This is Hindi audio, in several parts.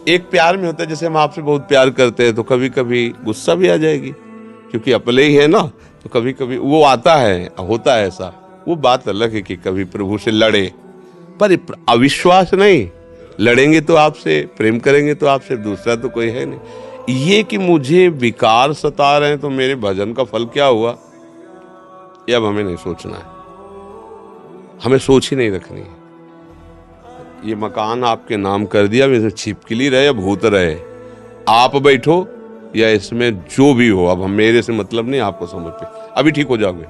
एक प्यार में होता है, जैसे हम आपसे बहुत प्यार करते हैं तो कभी कभी गुस्सा भी आ जाएगी, क्योंकि अपने ही है ना, तो कभी कभी वो आता है, होता है ऐसा। वो बात अलग है कि कभी प्रभु से लड़े, पर अविश्वास नहीं। लड़ेंगे तो आपसे, प्रेम करेंगे तो आपसे, दूसरा तो कोई है नहीं। ये कि मुझे विकार सता रहे हैं तो मेरे भजन का फल क्या हुआ, ये अब हमें नहीं सोचना है, हमें सोच ही नहीं रखनी है। ये मकान आपके नाम कर दिया, इसमें छिपकली रहे या भूत रहे, आप बैठो या इसमें जो भी हो, अब हम मेरे से मतलब नहीं, आपको समझ पे अभी ठीक हो जाओगे।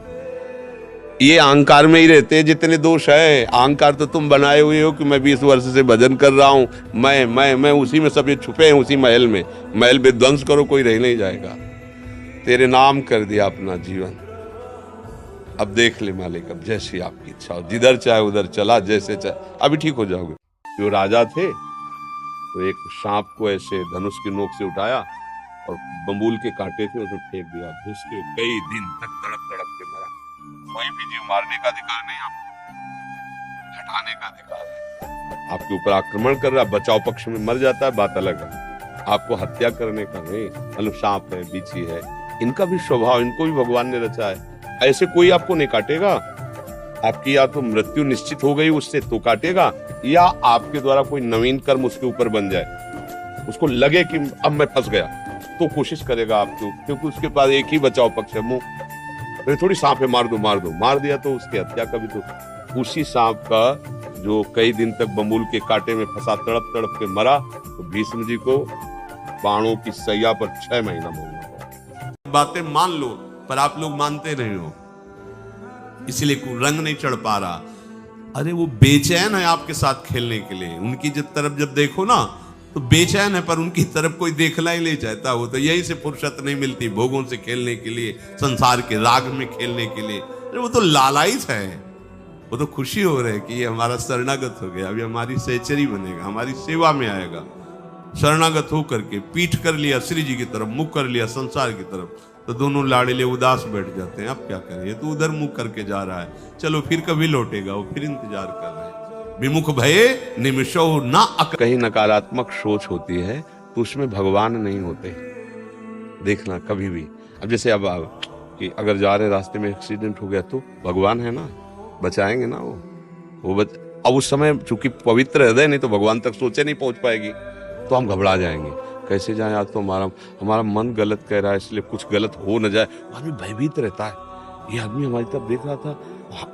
ये अहंकार में ही रहते हैं जितने दोष है। अहंकार तो तुम बनाए हुए हो कि मैं 20 वर्ष से भजन कर रहा हूं, मैं उसी में सब ये छुपे हैं, उसी महल में। महल विध्वंस करो, कोई रह नहीं जाएगा। तेरे नाम कर दिया अपना जीवन, अब देख ले मालिक, अब जैसी आपकी इच्छा हो, जिधर चाहे उधर चला, जैसे चाहे, अभी ठीक हो जाओगे। जो राजा थे तो एक सांप को ऐसे धनुष की नोक से उठाया और बंबूल के कांटे थे उसमें फेंक दिया, घुस के कई दिन तक तड़प तड़प के मरा। कोई भी जीव मारने का अधिकार नहीं, आपको हटाने का अधिकार है। आपके ऊपर आक्रमण कर रहा, बचाव पक्ष में मर जाता है, बात अलग है। आपको हत्या करने का नहीं। मतलब सांप है, बिच्छी है, इनका भी स्वभाव, इनको भी भगवान ने रचा है। ऐसे कोई आपको नहीं काटेगा। आपकी या तो मृत्यु निश्चित हो गई उससे तो काटेगा, या आपके द्वारा कोई नवीन कर्म उसके ऊपर बन जाए, उसको लगे कि अब मैं फंस गया, तो कोशिश करेगा आपको, क्योंकि उसके पास एक ही बचाव पक्ष है, मुंह। थोड़ी सांप है, मार दो मार दो, मार दिया तो उसकी हत्या कभी। तो उसी सांप का जो कई दिन तक बंबूल के कांटे में फंसा तड़प तड़प के मरा, तो भीष्म जी को बाणों की सैया पर 6 महीना भोगना पड़ा। बातें मान लो, पर आप लोग मानते नहीं हो, इसलिए रंग नहीं चढ़ पा रहा। अरे वो बेचैन है आपके साथ खेलने के लिए, उनकी तरफ जब देखो ना तो बेचैन है, पर उनकी तरफ कोई देखना ही नहीं चाहता। वो तो यही से फुर्सत नहीं मिलती भोगों से खेलने के लिए, संसार के राग में खेलने के लिए। अरे वो तो लालायित है, वो तो खुशी हो रहे कि ये हमारा शरणागत हो गया, अभी हमारी सहचरी बनेगा, हमारी सेवा में आएगा। शरणागत होकर के पीठ कर लिया श्री जी की तरफ, मुख कर लिया संसार की तरफ, तो दोनों लाड़िले उदास बैठ जाते हैं। अब क्या करें, ये तो उधर मुख करके जा रहा है, चलो फिर कभी लौटेगा, वो फिर इंतजार कर रहे हैं। विमुख भये निमिषो ना। कहीं नकारात्मक सोच होती है तो उसमें भगवान नहीं होते, देखना कभी भी। अब जैसे अब कि अगर जा रहे रास्ते में एक्सीडेंट हो गया तो भगवान है ना, बचाएंगे ना वो अब उस समय चूंकि पवित्र हृदय नहीं, तो भगवान तक सोचे नहीं पहुंच पाएगी, तो हम घबरा जाएंगे, कैसे जाएं, आज तो हमारा मन गलत कह रहा है, इसलिए कुछ गलत हो न जाए। आदमी भयभीत रहता है। ये आदमी हमारी तरफ देख रहा था,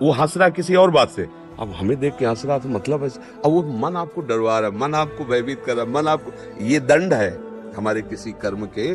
वो हंस रहा किसी और बात से, अब हमें देख के हंस रहा था, मतलब है अब वो मन आपको डरवा रहा है, मन आपको भयभीत कर रहा है, मन आपको, ये दंड है हमारे किसी कर्म के।